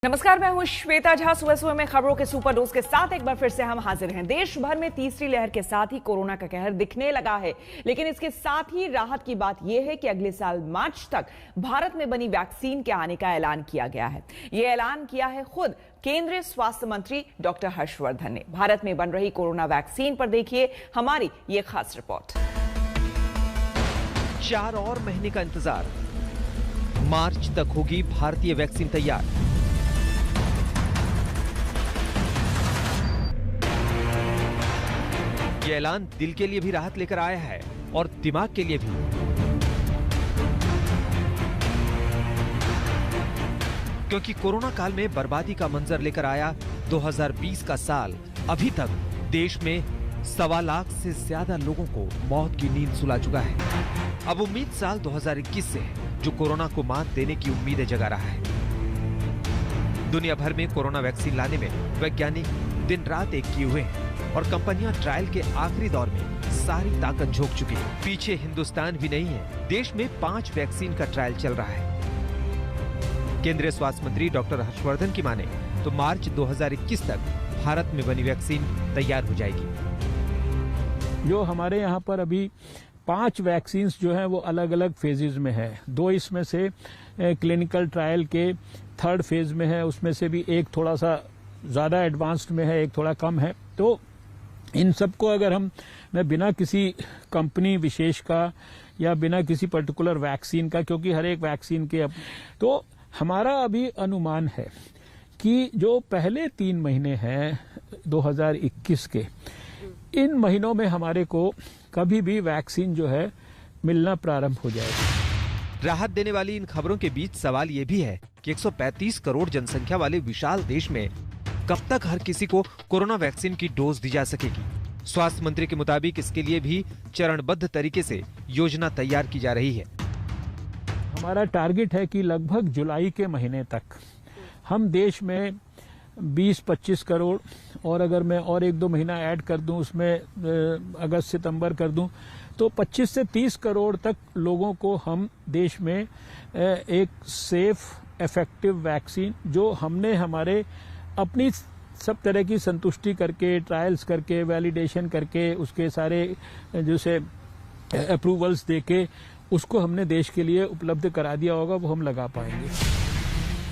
नमस्कार, मैं हूं श्वेता झा। सुबह सुबह में खबरों के सुपर डोज के साथ एक बार फिर से हम हाजिर हैं। देश भर में तीसरी लहर के साथ ही कोरोना का कहर दिखने लगा है, लेकिन इसके साथ ही राहत की बात यह है कि अगले साल मार्च तक भारत में बनी वैक्सीन के आने का ऐलान किया गया है। यह ऐलान किया है खुद केंद्रीय स्वास्थ्य मंत्री डॉक्टर हर्षवर्धन ने। भारत में बन रही कोरोना वैक्सीन पर देखिए हमारी ये खास रिपोर्ट। 4 और महीने का इंतजार, मार्च तक होगी भारतीय वैक्सीन तैयार। ये ऐलान दिल के लिए भी राहत लेकर आया है और दिमाग के लिए भी। क्योंकि कोरोना काल में बर्बादी का मंजर लेकर आया 2020 का साल अभी तक देश में 1.25 लाख से ज्यादा लोगों को मौत की नींद सुला चुका है। अब उम्मीद साल 2021 से है, जो कोरोना को मात देने की उम्मीदें जगा रहा है। दुनिया भर में कोरोना वैक्सीन लाने में वैज्ञानिक दिन रात एक किए हुए हैं और कंपनियां ट्रायल के आखिरी दौर में सारी ताकत झोंक चुकी है। पीछे हिंदुस्तान भी नहीं है। देश में 5 वैक्सीन का ट्रायल चल रहा है। केंद्रीय स्वास्थ्य मंत्री डॉक्टर हर्षवर्धन की माने तो मार्च 2021 तक भारत में बनी वैक्सीन तैयार हो जाएगी। जो हमारे यहाँ पर अभी 5 वैक्सीन जो हैं वो अलग अलग फेजेज में है। 2 इसमें से क्लिनिकल ट्रायल के 3rd फेज में है, उसमें से भी एक थोड़ा सा ज्यादा एडवांस्ड में है, एक थोड़ा कम है। तो इन सबको अगर मैं बिना किसी कंपनी विशेष का या बिना किसी पर्टिकुलर वैक्सीन का, क्योंकि हर एक वैक्सीन के तो हमारा अभी अनुमान है कि जो पहले 3 महीने हैं 2021 के, इन महीनों में हमारे को कभी भी वैक्सीन जो है मिलना प्रारंभ हो जाएगा। राहत देने वाली इन खबरों के बीच सवाल ये भी है कि 135 करोड़ जनसंख्या वाले विशाल देश में कब तक हर किसी को कोरोना वैक्सीन की डोज दी जा सकेगी। स्वास्थ्य मंत्री के मुताबिक इसके लिए भी चरणबद्ध तरीके से योजना तैयार की जा रही है। हमारा टारगेट है कि लगभग जुलाई के महीने तक हम देश में 20-25 करोड़, और अगर मैं और 1-2 महीना ऐड कर दूं, उसमें अगस्त सितंबर कर दूं, तो 25 से 30 करोड़ तक लोगों को हम देश में एक सेफ इफेक्टिव वैक्सीन, जो हमने हमारे अपनी सब तरह की संतुष्टि करके, ट्रायल्स करके, वैलिडेशन करके, उसके सारे जैसे अप्रूवल्स देके उसको हमने देश के लिए उपलब्ध करा दिया होगा, वो हम लगा पाएंगे।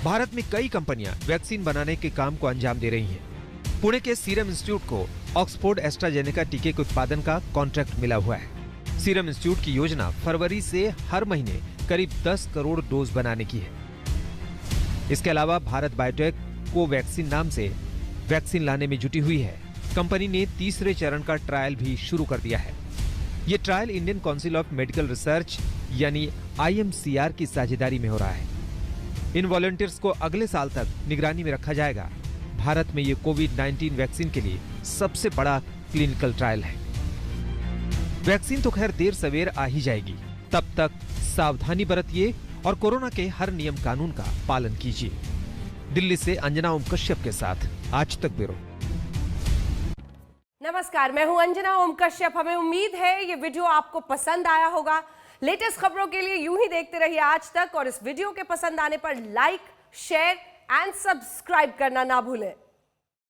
भारत में कई कंपनियां वैक्सीन बनाने के काम को अंजाम दे रही हैं। पुणे के सीरम इंस्टीट्यूट को ऑक्सफोर्ड एस्ट्राजेनेका टीके के उत्पादन का कॉन्ट्रैक्ट मिला हुआ है। सीरम इंस्टीट्यूट की योजना फरवरी से हर महीने करीब 10 करोड़ डोज बनाने की है। इसके अलावा भारत बायोटेक कोवैक्सीन नाम से वैक्सीन लाने में जुटी हुई है। कंपनी ने 3रे चरण का ट्रायल भी शुरू कर दिया है। ये trial Indian council of medical research यानी IMCR की साझेदारी में हो रहा है। इन वॉलंटियर्स को अगले साल तक निगरानी में रखा जाएगा। भारत में ये कोविड-19 वैक्सीन के लिए सबसे बड़ा क्लिनिकल ट्रायल है। वैक्सीन तो खैर देर सवेर आ ही जाएगी। तब तक सावधानी बरतिए और कोरोना के हर नियम कानून का पालन कीजिए। दिल्ली से अंजना ओम कश्यप के साथ आज तक ब्यूरो। नमस्कार, मैं हूं अंजना ओम कश्यप। हमें उम्मीद है ये वीडियो आपको पसंद आया होगा। लेटेस्ट खबरों के लिए यूं ही देखते रहिए आज तक, और इस वीडियो के पसंद आने पर लाइक, शेयर एंड सब्सक्राइब करना ना भूलें।